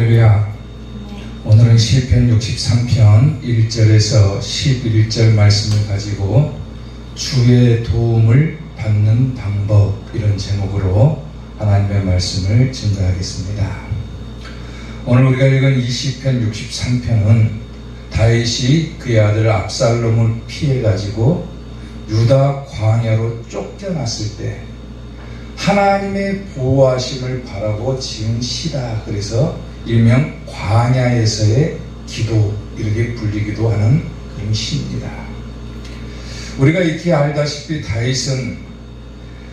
할렐루야. 오늘은 시편 63편 1절에서 11절 말씀을 가지고 주의 도움을 받는 방법, 이런 제목으로 하나님의 말씀을 증거하겠습니다. 오늘 우리가 읽은 이 시편 63편은 다윗이 그의 아들 압살롬을 피해 가지고 유다 광야로 쫓겨났을 때 하나님의 보호하심을 바라고 지은 시다. 그래서 일명 광야에서의 기도, 이렇게 불리기도 하는 그런 시입니다. 우리가 익히 알다시피 다윗은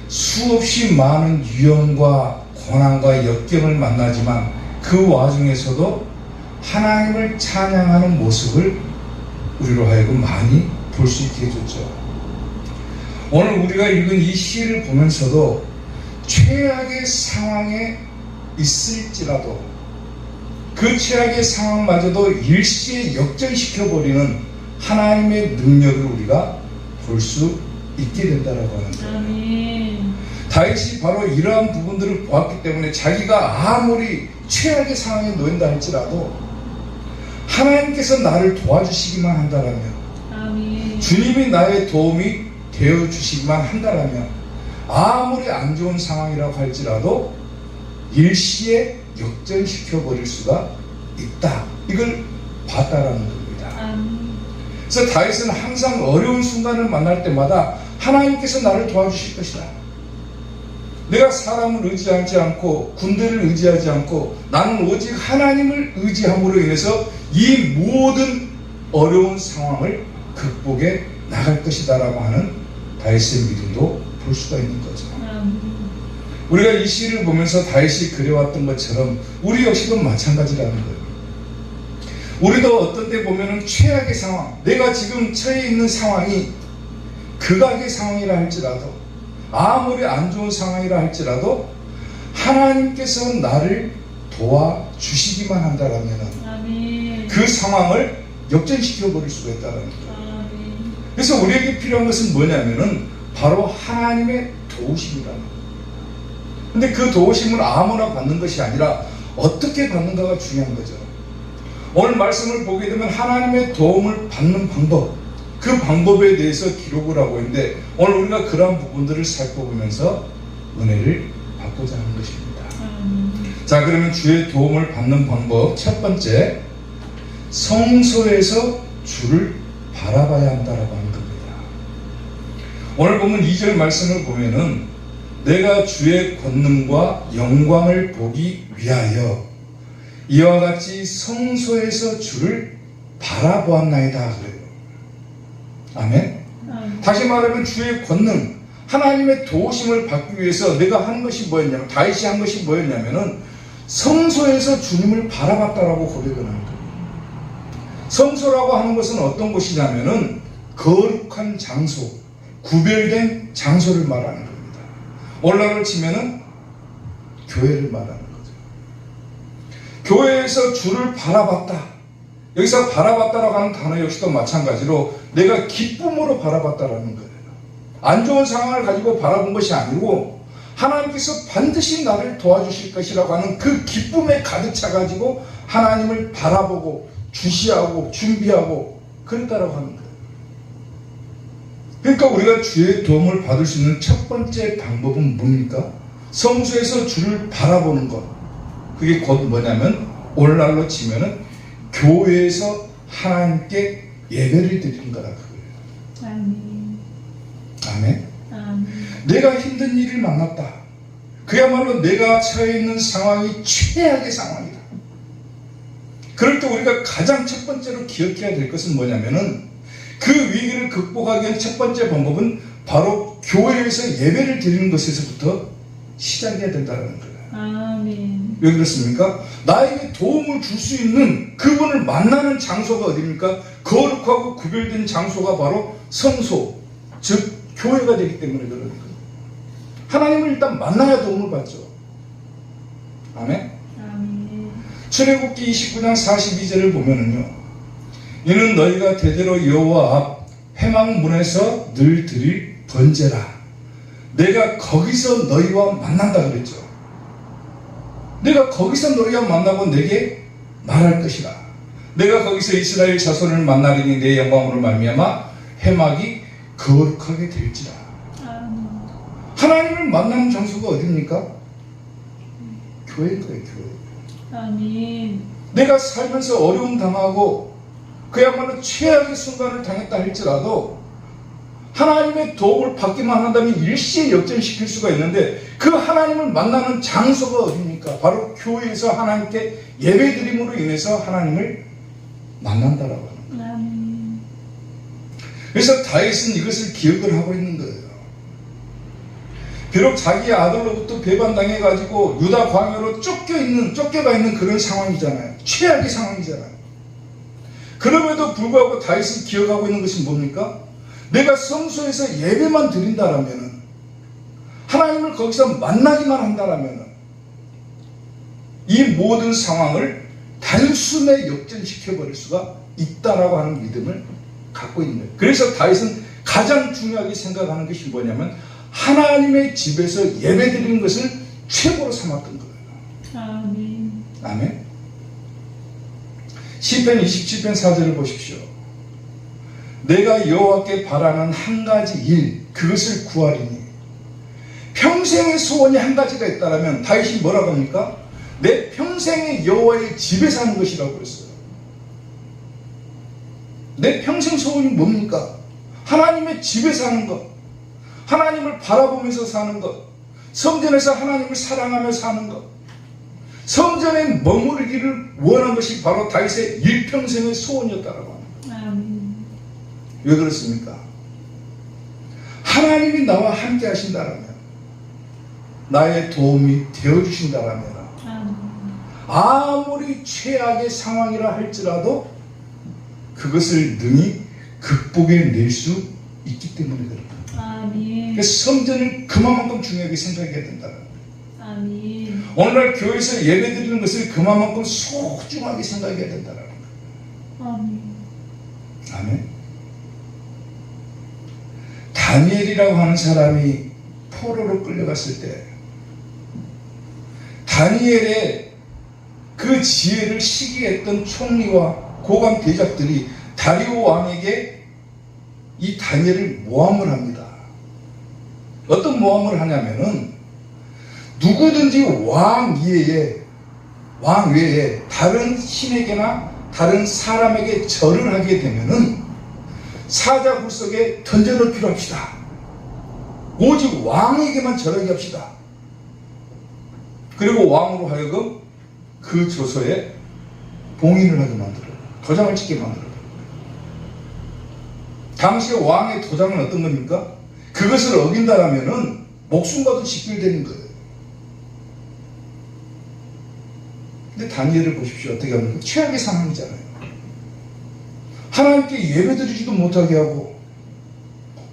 수없이 많은 위험과 고난과 역경을 만나지만 그 와중에서도 하나님을 찬양하는 모습을 우리로 하여금 많이 볼 수 있게 해줬죠. 오늘 우리가 읽은 이 시를 보면서도 최악의 상황에 있을지라도 그 최악의 상황마저도 일시에 역전시켜버리는 하나님의 능력을 우리가 볼 수 있게 된다라고 하는 거예요. 아멘. 다윗이 바로 이러한 부분들을 보았기 때문에 자기가 아무리 최악의 상황에 놓인다 할지라도 하나님께서 나를 도와주시기만 한다라면, 아멘. 주님이 나의 도움이 되어주시기만 한다라면 아무리 안 좋은 상황이라고 할지라도 일시에 역전시켜버릴 수가 있다. 이걸 봤다라는 겁니다. 그래서 다윗은 항상 어려운 순간을 만날 때마다 하나님께서 나를 도와주실 것이다. 내가 사람을 의지하지 않고 군대를 의지하지 않고 나는 오직 하나님을 의지함으로 인해서 이 모든 어려운 상황을 극복해 나갈 것이다 라고 하는 다윗의 믿음도 볼 수가 있는 거죠. 우리가 이 시를 보면서 다윗이 그려왔던 것처럼 우리 역시도 마찬가지라는 거예요. 우리도 어떤 때 보면은 최악의 상황, 내가 지금 처해 있는 상황이 극악의 상황이라 할지라도, 아무리 안 좋은 상황이라 할지라도 하나님께서 나를 도와주시기만 한다라면 그 상황을 역전시켜 버릴 수가 있다는 거예요. 그래서 우리에게 필요한 것은 뭐냐면은 바로 하나님의 도우심이라는 거예요. 근데 그 도우심을 아무나 받는 것이 아니라 어떻게 받는가가 중요한 거죠. 오늘 말씀을 보게 되면 하나님의 도움을 받는 방법, 그 방법에 대해서 기록을 하고 있는데 오늘 우리가 그러한 부분들을 살펴보면서 은혜를 받고자 하는 것입니다. 자, 그러면 주의 도움을 받는 방법, 첫 번째, 성소에서 주를 바라봐야 한다라고 하는 겁니다. 오늘 보면 2절 말씀을 보면은 내가 주의 권능과 영광을 보기 위하여 이와 같이 성소에서 주를 바라보았나이다 그래요. 아멘. 다시 말하면 주의 권능, 하나님의 도우심을 받기 위해서 내가 하는 것이 뭐였냐면, 다윗이 한 것이 뭐였냐면은 성소에서 주님을 바라봤다라고 고백을 하는 거예요. 성소라고 하는 것은 어떤 곳이냐면은 거룩한 장소, 구별된 장소를 말하는 겁니다. 오늘날로 치면은 교회를 말하는 거죠. 교회에서 주를 바라봤다. 여기서 바라봤다라고 하는 단어 역시도 마찬가지로 내가 기쁨으로 바라봤다라는 거예요. 안 좋은 상황을 가지고 바라본 것이 아니고 하나님께서 반드시 나를 도와주실 것이라고 하는 그 기쁨에 가득 차가지고 하나님을 바라보고 주시하고 준비하고 그랬다라고 하는 거예요. 그러니까 우리가 주의 도움을 받을 수 있는 첫 번째 방법은 뭡니까? 성소에서 주를 바라보는 것. 그게 곧 뭐냐면 오늘날로 치면은 교회에서 하나님께 예배를 드리는 거라 그거예요. 아멘. 아멘. 아멘. 내가 힘든 일을 만났다. 그야말로 내가 처해 있는 상황이 최악의 상황이다. 그럴 때 우리가 가장 첫 번째로 기억해야 될 것은 뭐냐면은 그 위기를 극복하기 위한 첫 번째 방법은 바로 교회에서 예배를 드리는 것에서부터 시작해야 된다는 거예요. 아멘. 왜 그렇습니까? 나에게 도움을 줄 수 있는 그분을 만나는 장소가 어디입니까? 거룩하고 구별된 장소가 바로 성소, 즉 교회가 되기 때문에 그러는 거예요. 하나님을 일단 만나야 도움을 받죠. 아멘. 아멘. 출애굽기 29장 42절을 보면은요, 이는 너희가 대대로 여호와 앞 회막문에서 늘 드릴 번제라. 내가 거기서 너희와 만난다 그랬죠. 내가 거기서 너희와 만나고 내게 말할 것이라. 내가 거기서 이스라엘 자손을 만나리니 내 영광으로 말미암아 해막이 거룩하게 될지라. 하나님을 만나는 장소가 어디입니까? 교회일 거예요. 교회. 아멘. 내가 살면서 어려움 당하고 그야말로 최악의 순간을 당했다 할지라도 하나님의 도움을 받기만 한다면 일시에 역전시킬 수가 있는데, 그 하나님을 만나는 장소가 어디입니까? 바로 교회에서 하나님께 예배드림으로 인해서 하나님을 만난다라고 하는 거예요. 아멘. 그래서 다윗은 이것을 기억을 하고 있는 거예요. 비록 자기 아들로부터 배반당해가지고 유다 광야로 쫓겨가 있는 그런 상황이잖아요. 최악의 상황이잖아요. 그럼에도 불구하고 다윗은 기억하고 있는 것이 뭡니까? 내가 성소에서 예배만 드린다라면, 하나님을 거기서 만나기만 한다라면 이 모든 상황을 단숨에 역전시켜버릴 수가 있다라고 하는 믿음을 갖고 있는 거예요. 그래서 다윗은 가장 중요하게 생각하는 것이 뭐냐면 하나님의 집에서 예배드리는 것을 최고로 삼았던 거예요. 아멘. 아멘. 시편 27편 4절을 보십시오. 내가 여호와께 바라는 한 가지 일, 그것을 구하리니. 평생의 소원이 한 가지가 있다면 다윗이 뭐라고 합니까? 내 평생의 여호와의 집에 사는 것이라고 그랬어요. 내 평생 소원이 뭡니까? 하나님의 집에 사는 것, 하나님을 바라보면서 사는 것, 성전에서 하나님을 사랑하며 사는 것, 성전에 머무르기를 원한 것이 바로 다윗의 일평생의 소원이었다라고 합니다. 아멘. 왜 그렇습니까? 하나님이 나와 함께 하신다라면, 나의 도움이 되어주신다라면, 아무리 최악의 상황이라 할지라도 그것을 능히 극복해낼 수 있기 때문에 그렇다. 아멘. 그래서 성전을 그만큼 중요하게 생각해야 된다는 거예요. 아멘. 오늘날 교회에서 예배드리는 것을 그만큼 소중하게 생각해야 된다는 거예요. 아멘. 아멘. 다니엘이라고 하는 사람이 포로로 끌려갔을 때 다니엘의 그 지혜를 시기했던 총리와 고관 대작들이 다리오 왕에게 이 다니엘을 모함을 합니다. 어떤 모함을 하냐면은 누구든지 왕 외에 다른 신에게나 다른 사람에게 절을 하게 되면은 사자굴 속에 던져넣기로 합시다. 오직 왕에게만 절하게 합시다. 그리고 왕으로 하여금 그 조서에 봉인을 하게 만들어요. 도장을 찍게 만들어요. 당시에 왕의 도장은 어떤 겁니까? 그것을 어긴다라면은 목숨과도 직결되는 거예요. 근데 다니엘을 보십시오. 어떻게 합니까? 최악의 상황이잖아요. 하나님께 예배드리지도 못하게 하고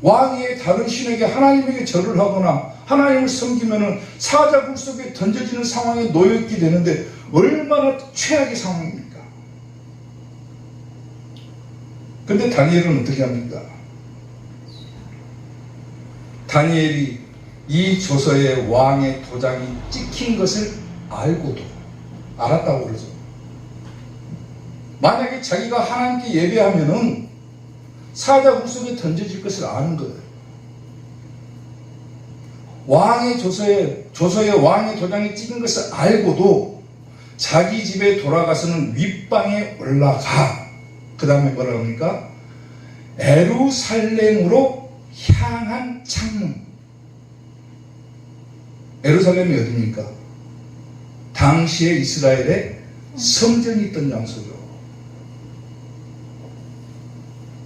왕의 다른 신에게 하나님에게 절을 하거나 하나님을 섬기면은 사자굴 속에 던져지는 상황에 놓여있게 되는데 얼마나 최악의 상황입니까? 근데 다니엘은 어떻게 합니까? 다니엘이 이 조서에 왕의 도장이 찍힌 것을 알고도, 알았다고 그러죠. 만약에 자기가 하나님께 예배하면은 사자굴 속에 던져질 것을 아는 거예요. 왕의 조서에 왕의 도장이 찍힌 것을 알고도 자기 집에 돌아가서는 윗방에 올라가. 그 다음에 뭐라고 합니까? 에루살렘으로 향한 창문. 에루살렘이 어디입니까? 당시에 이스라엘에 성전이 있던 장소죠.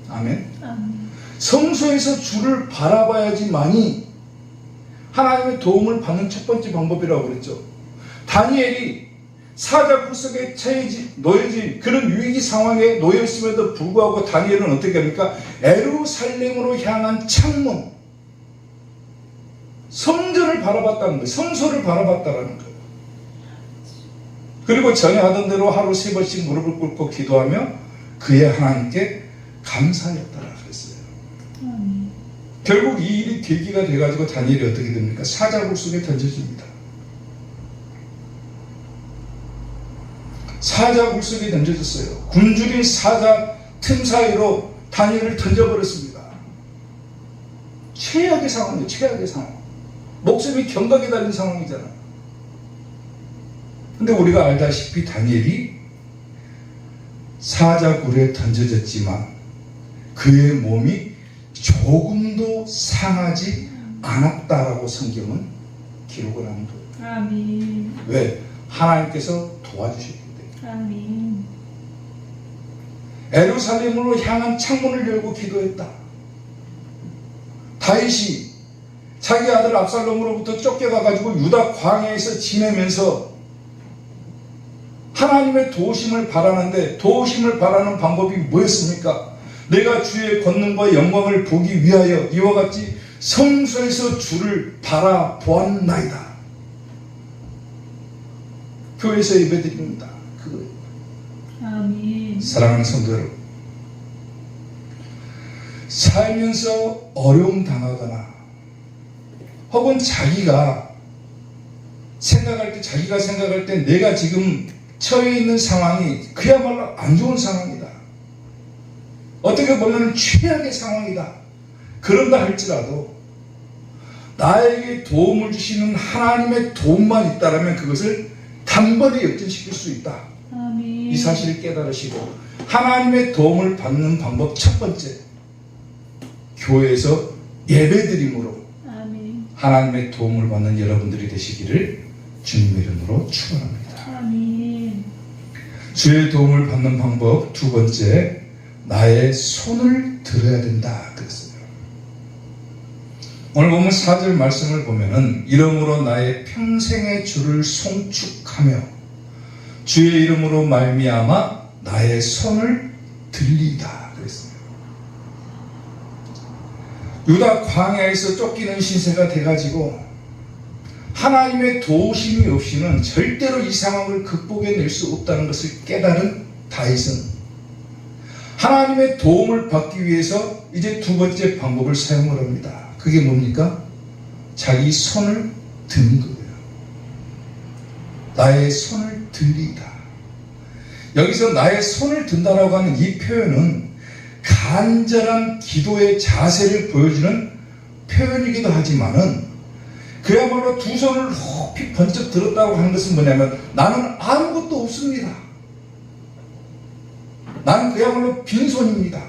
아멘. 성소에서 주를 바라봐야지만이 하나님의 도움을 받는 첫 번째 방법이라고 그랬죠. 다니엘이 사자굴 속에 놓여진 그런 위기 상황에 놓여있음에도 불구하고 다니엘은 어떻게 합니까? 에루살렘으로 향한 창문, 성전을 바라봤다는 거예요. 성소를 바라봤다는 거예요. 그리고 전에 하던 대로 하루 3번씩 무릎을 꿇고 기도하며 그의 하나님께 감사했다라 그랬어요. 결국 이 일이 계기가 돼가지고 다니엘이 어떻게 됩니까? 사자굴 속에 던져집니다. 사자 물속에 던져졌어요. 굶주린 사자 틈 사이로 다니엘을 던져버렸습니다. 최악의 상황이에요. 최악의 상황. 목숨이 경각에 달린 상황이잖아. 근데 우리가 알다시피 다니엘이 사자 굴에 던져졌지만 그의 몸이 조금도 상하지 않았다라고 성경은 기록을 하는 거예요. 아멘. 왜? 하나님께서 도와주셨기 때문에. 아멘. 예루살렘으로 향한 창문을 열고 기도했다. 다윗이 자기 아들 압살롬으로부터 쫓겨가가지고 유다 광야에서 지내면서 하나님의 도우심을 바라는데 도우심을 바라는 방법이 뭐였습니까? 내가 주의 권능과 영광을 보기 위하여 이와 같이 성소에서 주를 바라보았나이다. 교회에서 예배드립니다. 그거예요. 아멘. 사랑하는 성도 여러분, 살면서 어려움 당하거나 혹은 자기가 생각할 때 내가 지금 처해 있는 상황이 그야말로 안 좋은 상황이다. 어떻게 보면 최악의 상황이다. 그런다 할지라도 나에게 도움을 주시는 하나님의 도움만 있다면 그것을 단번에 역전시킬 수 있다. 아멘. 이 사실을 깨달으시고 하나님의 도움을 받는 방법 첫 번째, 교회에서 예배드림으로 아멘. 하나님의 도움을 받는 여러분들이 되시기를 주님의 이름으로 축원합니다. 아멘. 주의 도움을 받는 방법 두 번째, 나의 손을 들어야 된다 그랬어요. 오늘 보면 4절 말씀을 보면은 이름으로 나의 평생의 주를 송축하며 주의 이름으로 말미암아 나의 손을 들리다 그랬어요. 유다 광야에서 쫓기는 신세가 돼가지고 하나님의 도우심이 없이는 절대로 이 상황을 극복해낼 수 없다는 것을 깨달은 다윗은 하나님의 도움을 받기 위해서 이제 두 번째 방법을 사용을 합니다. 그게 뭡니까? 자기 손을 드는 거예요. 나의 손을 들리다. 여기서 나의 손을 든다라고 하는 이 표현은 간절한 기도의 자세를 보여주는 표현이기도 하지만은 그야말로 두 손을 높이 번쩍 들었다고 하는 것은 뭐냐면 나는 아무것도 없습니다. 나는 그야말로 빈손입니다.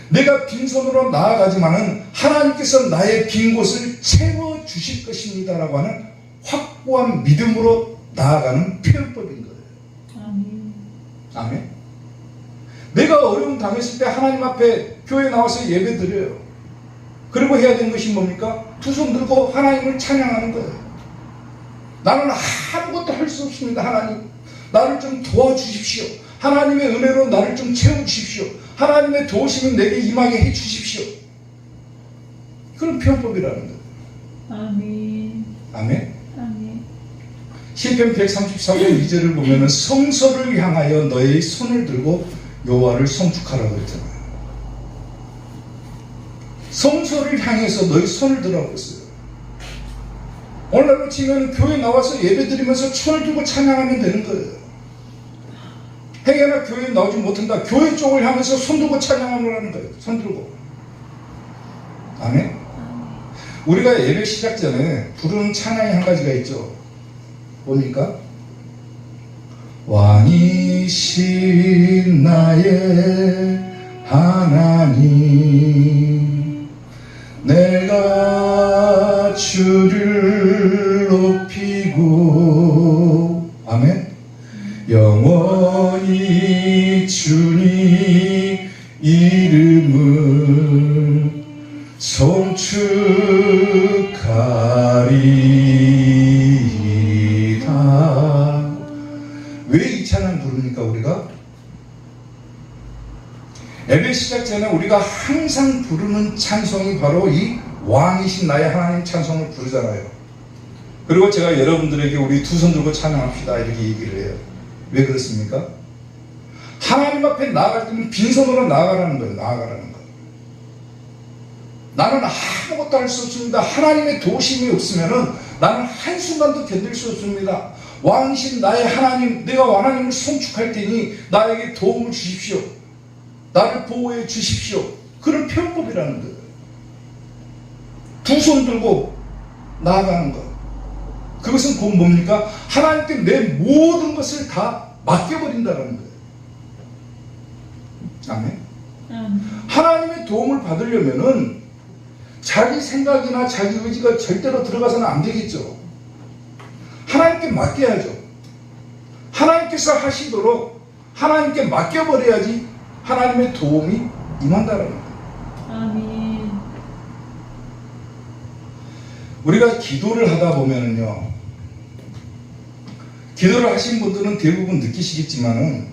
내가 빈손으로 나아가지만은 하나님께서 나의 빈 곳을 채워주실 것입니다 라고 하는 확고한 믿음으로 나아가는 표현법인 거예요. 아멘. 아멘. 내가 어려움 당했을 때 하나님 앞에 교회에 나와서 예배 드려요. 그리고 해야 되는 것이 뭡니까? 두 손 들고 하나님을 찬양하는 거예요. 나는 아무것도 할 수 없습니다. 하나님, 나를 좀 도와주십시오. 하나님의 은혜로 나를 좀 채워주십시오. 하나님의 도우심이 내게 임하게 해주십시오. 그런 표현법이라는 거예요. 아멘. 아멘. 아멘. 시편 134편 2절을 보면은 성소를 향하여 너의 손을 들고 여호와를 송축하라고 했잖아요. 성소를 향해서 너의 손을 들라고 했어요. 오늘날로 치면 교회 나와서 예배드리면서 손을 들고 찬양하면 되는 거예요. 행여나 교회에 나오지 못한다. 교회 쪽을 향해서 손 들고 찬양하는 거예요. 손 들고. 아멘. 우리가 예배 시작 전에 부르는 찬양이 한 가지가 있죠. 뭡니까? 왕이신 나의 하나님, 내가 주를 높이고, 아멘. 영원히 주님 이름을 송축하리이다. 왜 이 찬양 부릅니까 우리가? 예배 시작 전에 우리가 항상 부르는 찬송이 바로 이 왕이신 나의 하나님 찬송을 부르잖아요. 그리고 제가 여러분들에게 우리 두 손 들고 찬양합시다 이렇게 얘기를 해요. 왜 그렇습니까? 하나님 앞에 나아갈 때는 빈손으로 나아가라는 거예요. 나아가라는 거예요. 나는 아무것도 할 수 없습니다. 하나님의 도우심이 없으면은 나는 한순간도 견딜 수 없습니다. 왕이신 나의 하나님, 내가 하나님을 송축할 테니 나에게 도움을 주십시오. 나를 보호해 주십시오. 그런 표현법이라는 거예요. 두 손 들고 나아가는 것. 그것은 곧 뭡니까? 하나님께 내 모든 것을 다 맡겨버린다는 거예요. 아멘. 하나님의 도움을 받으려면은 자기 생각이나 자기 의지가 절대로 들어가서는 안 되겠죠. 하나님께 맡겨야죠. 하나님께서 하시도록 하나님께 맡겨버려야지 하나님의 도움이 임한다라는 거예요. 아멘. 우리가 기도를 하다 보면은요, 기도를 하신 분들은 대부분 느끼시겠지만은,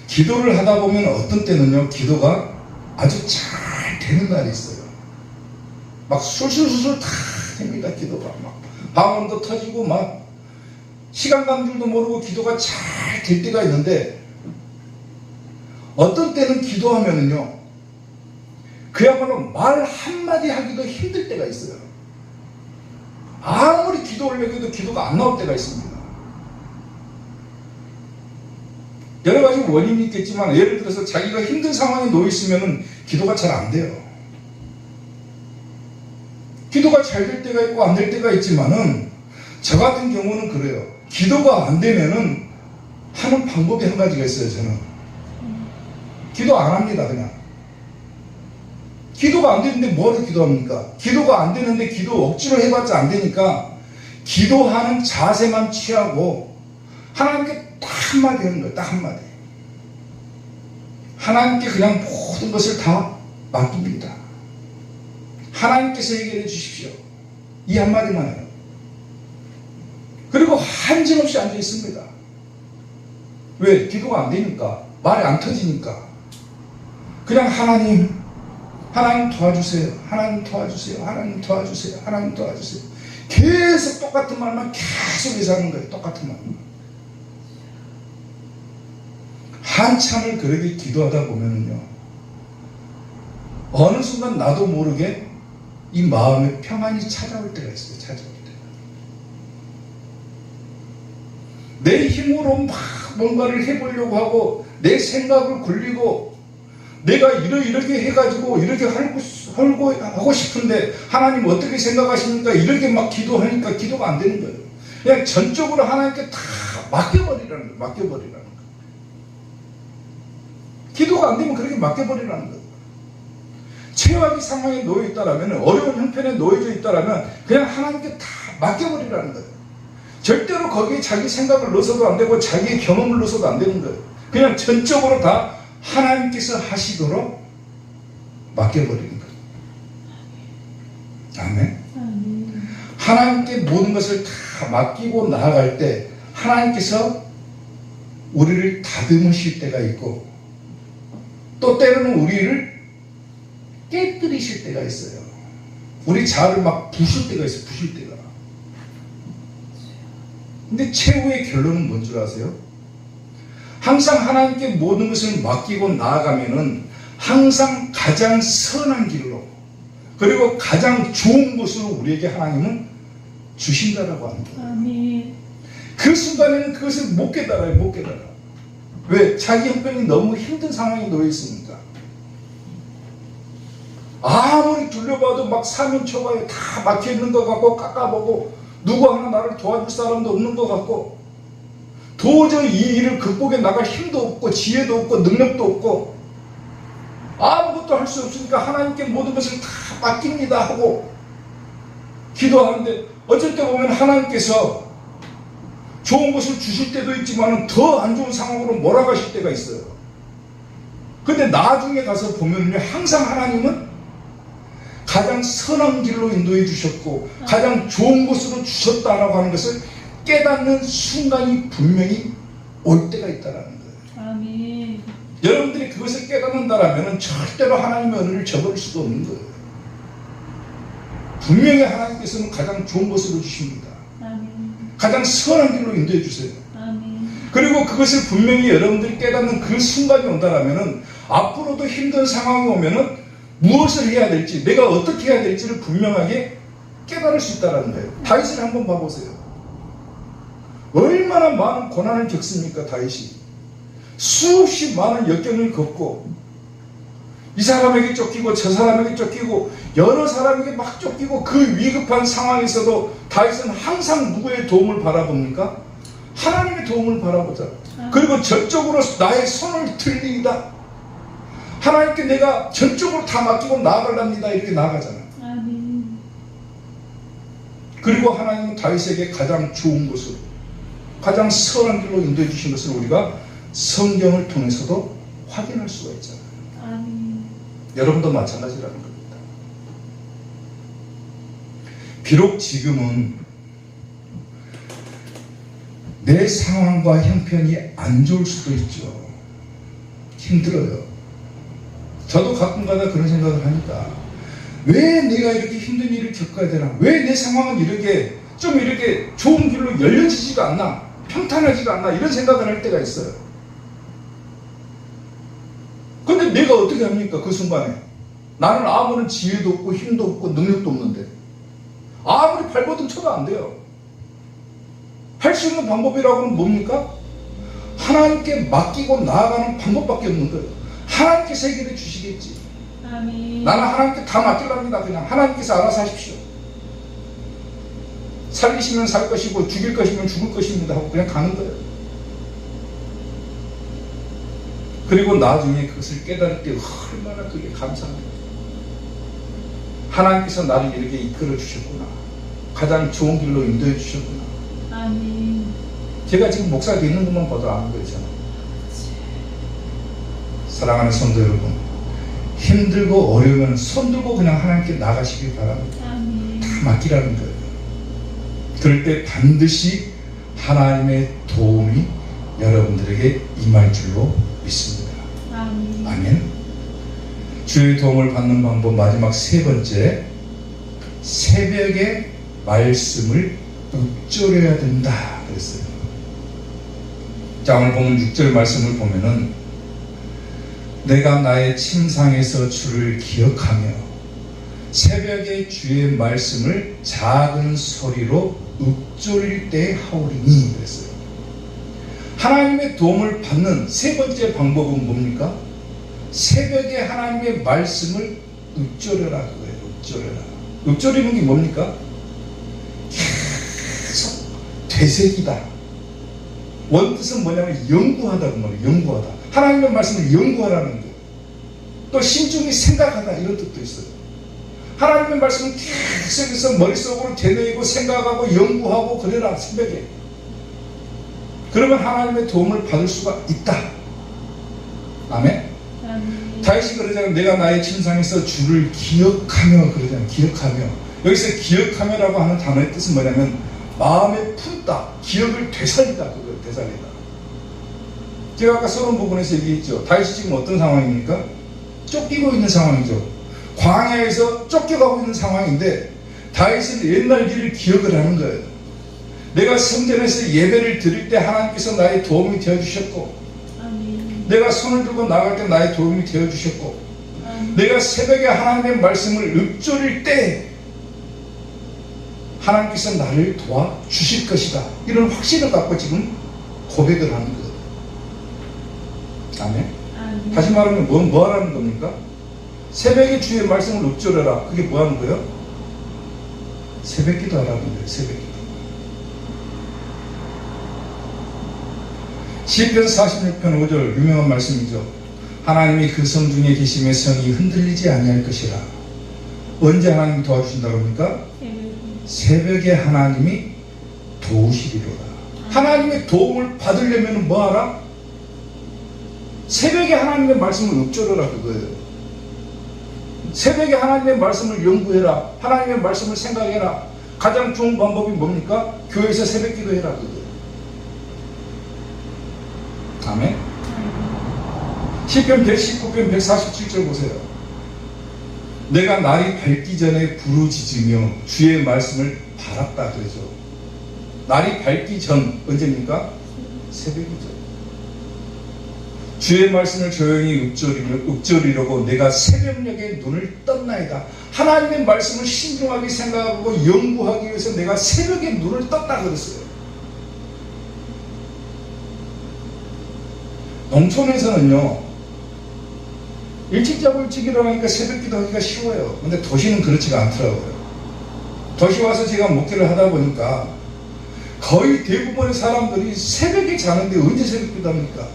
기도를 하다 보면 어떤 때는요, 기도가 아주 잘 되는 날이 있어요. 막 술술술술 다 됩니다, 기도가. 막 방언도 터지고, 막 시간 가는 줄도 모르고 기도가 잘 될 때가 있는데, 어떤 때는 기도하면은요, 그야말로 말 한마디 하기도 힘들 때가 있어요. 아무리 기도를 해도 기도가 안 나올 때가 있습니다. 여러 가지 원인이 있겠지만, 예를 들어서 자기가 힘든 상황에 놓여 있으면 기도가 잘 안 돼요. 기도가 잘 될 때가 있고 안 될 때가 있지만은, 저 같은 경우는 그래요. 기도가 안 되면은 하는 방법이 한 가지가 있어요. 저는 기도 안 합니다. 그냥 기도가 안 되는데 뭐를 기도합니까? 기도가 안 되는데 기도 억지로 해봤자 안 되니까 기도하는 자세만 취하고 하나님께 딱 한마디 하는 거예요. 딱 한마디. 하나님께 그냥 모든 것을 다 맡깁니다. 하나님께서 해결해 주십시오. 이 한마디만 해요. 그리고 한정없이 앉아 있습니다. 왜? 기도가 안 되니까, 말이 안 터지니까. 그냥 하나님 도와주세요. 하나님 도와주세요. 하나님 도와주세요. 하나님 도와주세요. 계속 똑같은 말만 계속해서 하는 거예요. 똑같은 말만. 한참을 그렇게 기도하다 보면요, 어느 순간 나도 모르게 이 마음에 평안이 찾아올 때가 있어요. 찾아올 때. 내 힘으로 막 뭔가를 해보려고 하고 내 생각을 굴리고 내가 이렇게 해가지고 이렇게 하고 싶은데 하나님 어떻게 생각하십니까? 이렇게 막 기도하니까 기도가 안 되는 거예요. 그냥 전적으로 하나님께 다 맡겨버리라는 거예요. 맡겨버리라는 거예요. 기도가 안 되면 그렇게 맡겨버리라는 거예요. 최악의 상황에 놓여 있다라면, 어려운 형편에 놓여져 있다라면 그냥 하나님께 다 맡겨버리라는 거예요. 절대로 거기에 자기 생각을 넣어서도 안 되고 자기의 경험을 넣어서도 안 되는 거예요. 그냥 전적으로 다 하나님께서 하시도록 맡겨버리는 거예요. 아멘. 하나님께 모든 것을 다 맡기고 나아갈 때 하나님께서 우리를 다듬으실 때가 있고, 또 때로는 우리를 깨뜨리실 때가 있어요. 우리 자아를 막 부실 때가 있어요. 부실 때가. 근데 최후의 결론은 뭔 줄 아세요? 항상 하나님께 모든 것을 맡기고 나아가면은 항상 가장 선한 길로, 그리고 가장 좋은 곳으로 우리에게 하나님은 주신다라고 합니다. 아멘. 그 순간에는 그것을 못 깨달아요. 못 깨달아. 왜? 자기 형편이 너무 힘든 상황에 놓여 있으니까. 아무리 둘러봐도 막 사면초가에 다 막혀있는 것 같고, 깎아보고 누구 하나 나를 도와줄 사람도 없는 것 같고, 도저히 이 일을 극복해 나갈 힘도 없고 지혜도 없고 능력도 없고 아무것도 할 수 없으니까 하나님께 모든 것을 다 맡깁니다 하고 기도하는데, 어쩔 때 보면 하나님께서 좋은 것을 주실 때도 있지만 더 안 좋은 상황으로 몰아가실 때가 있어요. 근데 나중에 가서 보면요, 항상 하나님은 가장 선한 길로 인도해 주셨고 가장 좋은 곳으로 주셨다라고 하는 것을 깨닫는 순간이 분명히 올 때가 있다라는 거예요. 아멘. 여러분들이 그것을 깨닫는다라면 절대로 하나님의 은혜를 저버릴 수도 없는 거예요. 분명히 하나님께서는 가장 좋은 것으로 주십니다. 아멘. 가장 선한 길로 인도해 주세요. 아멘. 그리고 그것을 분명히 여러분들이 깨닫는 그 순간이 온다라면은 앞으로도 힘든 상황이 오면은 무엇을 해야 될지, 내가 어떻게 해야 될지를 분명하게 깨달을 수 있다는 거예요. 다윗을 한번 봐보세요. 얼마나 많은 고난을 겪습니까? 다윗이 수없이 많은 역경을 겪고 이 사람에게 쫓기고 저 사람에게 쫓기고 여러 사람에게 막 쫓기고 그 위급한 상황에서도 다윗은 항상 누구의 도움을 바라봅니까? 하나님의 도움을 바라보자. 그리고 전적으로 나의 손을 들리이다. 하나님께 내가 전적으로 다 맡기고 나아가랍니다. 이렇게 나아가잖아. 아멘. 그리고 하나님은 다윗에게 가장 좋은 곳으로, 가장 선한 길로 인도해 주신 것을 우리가 성경을 통해서도 확인할 수가 있잖아요. 아멘. 여러분도 마찬가지라는 겁니다. 비록 지금은 내 상황과 형편이 안 좋을 수도 있죠. 힘들어요. 저도 가끔가다 그런 생각을 하니까 왜 내가 이렇게 힘든 일을 겪어야 되나? 왜 내 상황은 이렇게 좀 이렇게 좋은 길로 열려지지가 않나? 평탄하지가 않나? 이런 생각을 할 때가 있어요. 근데 내가 어떻게 합니까? 그 순간에 나는 아무런 지혜도 없고 힘도 없고 능력도 없는데 아무리 발버둥 쳐도 안 돼요. 할 수 있는 방법이라고는 뭡니까? 하나님께 맡기고 나아가는 방법밖에 없는 거예요. 하나님께서 해결해 주시겠지. 아멘. 나는 하나님께 다 맡기랍니다. 그냥 하나님께서 알아서 하십시오. 살리시면 살 것이고 죽일 것이면 죽을 것입니다 하고 그냥 가는 거예요. 그리고 나중에 그것을 깨달을 때 얼마나 그게 감사합니다. 하나님께서 나를 이렇게 이끌어 주셨구나. 가장 좋은 길로 인도해 주셨구나. 아멘. 제가 지금 목사가 있는 것만 봐도 아는 거예요. 사랑하는 성도 여러분, 힘들고 어려우면 손 들고 그냥 하나님께 나가시길 바랍니다. 아멘. 다 맡기라는 거예요. 그럴 때 반드시 하나님의 도움이 여러분들에게 임할 줄로 믿습니다. 아멘. 아멘. 주의 도움을 받는 방법 마지막 세 번째, 새벽에 말씀을 읊조려야 된다 그랬어요. 자, 오늘 보면 6절 말씀을 보면은 내가 나의 침상에서 주를 기억하며 새벽에 주의 말씀을 작은 소리로 읊조릴 때 하오리니 그랬어요. 하나님의 도움을 받는 세 번째 방법은 뭡니까? 새벽에 하나님의 말씀을 읊조려라 그거예요. 읊조려라. 읊조리는 게 뭡니까? 계속 되새기다. 원뜻은 뭐냐면 연구하다 그 말이에요. 연구하다. 하나님의 말씀을 연구하라는 거예요. 또 신중히 생각하다 이런 뜻도 있어요. 하나님의 말씀을 계속해서 머릿속으로 되뇌이고 생각하고 연구하고 그래라 새벽에. 그러면 하나님의 도움을 받을 수가 있다. 아멘. 아멘. 다윗이 그러잖아요. 내가 나의 침상에서 주를 기억하며 그러잖아요. 기억하며. 여기서 기억하며라고 하는 단어의 뜻은 뭐냐면 마음에 품다. 기억을 되살리다. 그걸 되살리다. 제가 아까 서론 부분에서 얘기했죠. 다윗이 지금 어떤 상황입니까? 쫓기고 있는 상황이죠. 광야에서 쫓겨가고 있는 상황인데 다윗은 옛날 일을 기억을 하는 거예요. 내가 성전에서 예배를 드릴 때 하나님께서 나의 도움이 되어주셨고, 아멘. 내가 손을 들고 나갈 때 나의 도움이 되어주셨고, 아멘. 내가 새벽에 하나님의 말씀을 읊조릴 때 하나님께서 나를 도와주실 것이다. 이런 확신을 갖고 지금 고백을 하는 거예요. 아멘. 아멘. 다시 말하면 뭐 하라는 겁니까? 새벽에 주의 말씀을 읊조려라. 그게 뭐 하는 거예요? 새벽 기도 하라는 거예요. 새벽 기도. 시편 46편 5절 유명한 말씀이죠. 하나님이 그 성 중에 계심의 성이 흔들리지 아니할 것이라. 언제 하나님이 도와주신다고 합니까? 새벽에 하나님이 도우시리로다. 하나님의 도움을 받으려면 뭐 하라? 새벽에 하나님의 말씀을 읊조려라 그거예요. 새벽에 하나님의 말씀을 연구해라. 하나님의 말씀을 생각해라. 가장 좋은 방법이 뭡니까? 교회에서 새벽 기도해라 그거예요. 아멘. 시편 119편 147절 보세요. 내가 날이 밝기 전에 부르짖으며 주의 말씀을 바랐다 그러죠. 날이 밝기 전 언제입니까? 새벽이죠. 주의 말씀을 조용히 읊조리려고 내가 새벽녘에 눈을 떴나이다. 하나님의 말씀을 신중하게 생각하고 연구하기 위해서 내가 새벽에 눈을 떴다 그랬어요. 농촌에서는요, 일찍 자고 일찍 일어나니까 새벽 기도하기가 쉬워요. 근데 도시는 그렇지가 않더라고요. 도시 와서 제가 목회를 하다 보니까 거의 대부분의 사람들이 새벽에 자는데 언제 새벽 기도합니까?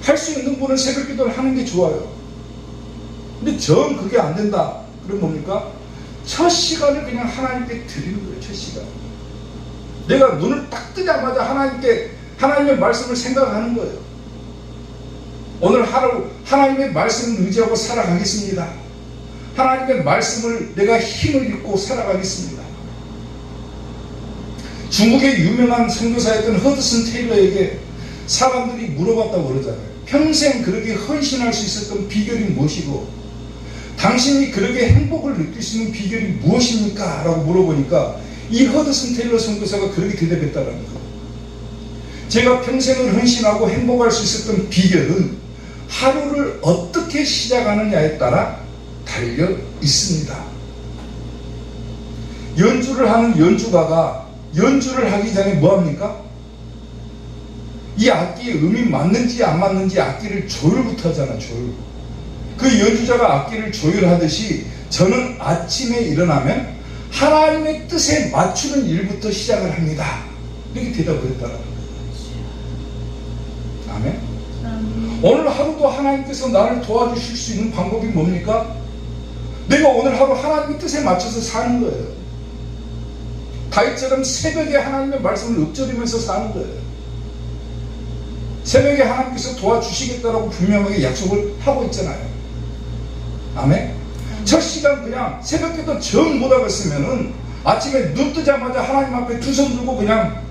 할 수 있는 분은 새벽 기도를 하는 게 좋아요. 근데 전 그게 안 된다. 그럼 뭡니까? 첫 시간을 그냥 하나님께 드리는 거예요. 첫 시간. 내가 눈을 딱 뜨자마자 하나님의 말씀을 생각하는 거예요. 오늘 하루 하나님의 말씀을 의지하고 살아가겠습니다. 하나님의 말씀을 내가 힘을 입고 살아가겠습니다. 중국의 유명한 선교사였던 허드슨 테일러에게 사람들이 물어봤다고 그러잖아요. 평생 그렇게 헌신할 수 있었던 비결이 무엇이고 당신이 그렇게 행복을 느낄 수 있는 비결이 무엇입니까? 라고 물어보니까 이 허드슨 테일러 선교사가 그렇게 대답했다는 거예요. 제가 평생을 헌신하고 행복할 수 있었던 비결은 하루를 어떻게 시작하느냐에 따라 달려 있습니다. 연주를 하는 연주가가 연주를 하기 전에 뭐합니까? 이 악기의 음이 맞는지 안 맞는지 악기를 조율부터 하잖아. 조율. 그 연주자가 악기를 조율하듯이 저는 아침에 일어나면 하나님의 뜻에 맞추는 일부터 시작을 합니다. 이렇게 대답을 했다라는 거예요. 아멘. 오늘 하루도 하나님께서 나를 도와주실 수 있는 방법이 뭡니까? 내가 오늘 하루 하나님의 뜻에 맞춰서 사는 거예요. 다윗처럼 새벽에 하나님의 말씀을 읊조리면서 사는 거예요. 새벽에 하나님께서 도와주시겠다라고 분명하게 약속을 하고 있잖아요. 아멘. 첫 시간 그냥 새벽에도 정 못하겠으면은 아침에 눈 뜨자마자 하나님 앞에 두 손 들고 그냥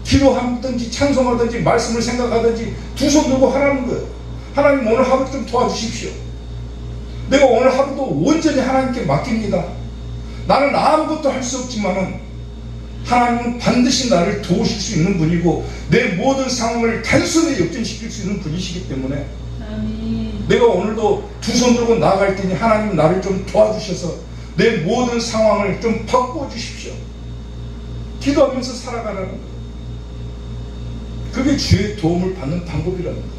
기도하든지 찬송하든지 말씀을 생각하든지 두 손 들고 하라는 거예요. 하나님 오늘 하루 좀 도와주십시오. 내가 오늘 하루도 온전히 하나님께 맡깁니다. 나는 아무것도 할 수 없지만은 하나님은 반드시 나를 도우실 수 있는 분이고 내 모든 상황을 단순히 역전시킬 수 있는 분이시기 때문에 아멘. 내가 오늘도 두 손 들고 나아갈 테니 하나님 나를 좀 도와주셔서 내 모든 상황을 좀 바꾸어 주십시오. 기도하면서 살아가라는 거예요. 그게 주의 도움을 받는 방법이라는 거예요.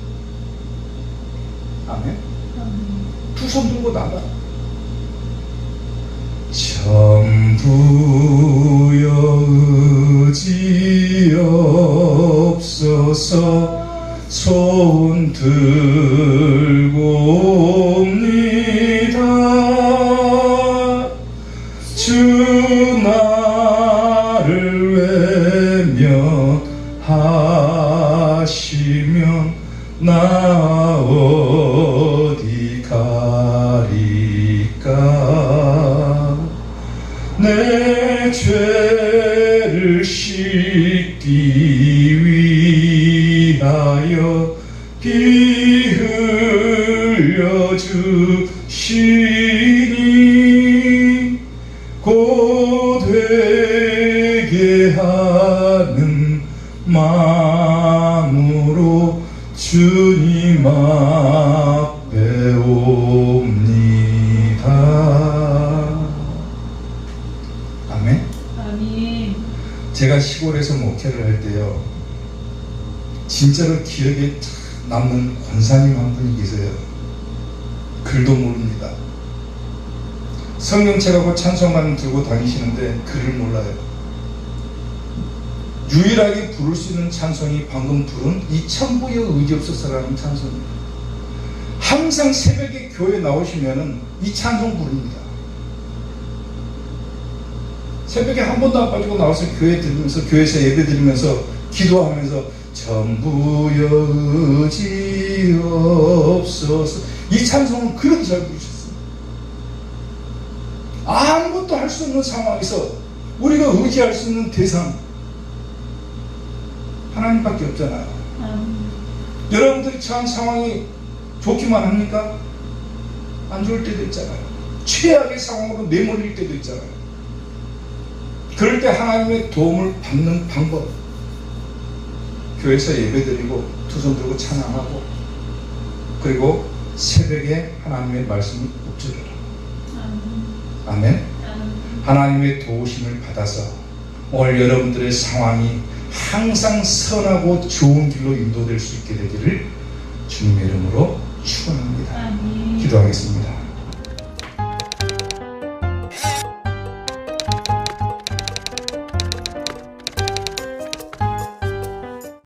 아멘. 두 손 들고 나가. 전부여 의지 없어서 손 들고 옵니다. 주 나를 외면하시면 나 어디 가리까. 내 죄를 씻기 위하여 피 흘려 주시니 곧 회개 하는 마음으로 주님 앞에 옵니다. 아멘. 아멘. 제가 시골에서 목회를 할 때요, 진짜로 기억에 남는 권사님 한 분이 계세요. 글도 모릅니다. 성경책하고 찬송만 들고 다니시는데 글을 몰라요. 유일하게 부를 수 있는 찬송이 방금 부른 이 천부여 의지 없어서라는 찬송입니다. 항상 새벽에 교회 나오시면은 이 찬송 부릅니다. 새벽에 한 번도 안 빠지고 나와서 교회 들으면서, 교회에서 예배 드리면서 기도하면서 전부여 의지 없어서, 이 찬송은 그렇게 잘 부르셨어요. 아무것도 할 수 없는 상황에서 우리가 의지할 수 있는 대상 하나님밖에 없잖아요. 여러분들이 처한 상황이 좋기만 합니까? 안 좋을 때도 있잖아요. 최악의 상황으로 내몰릴 때도 있잖아요. 그럴 때 하나님의 도움을 받는 방법, 교회에서 예배드리고 두 손 들고 찬양하고, 그리고 새벽에 하나님의 말씀을 읊조려라. 아멘. 하나님의 도우심을 받아서 오늘 여러분들의 상황이 항상 선하고 좋은 길로 인도될 수 있게 되기를 주님의 이름으로 축원합니다. 아멘. 기도하겠습니다.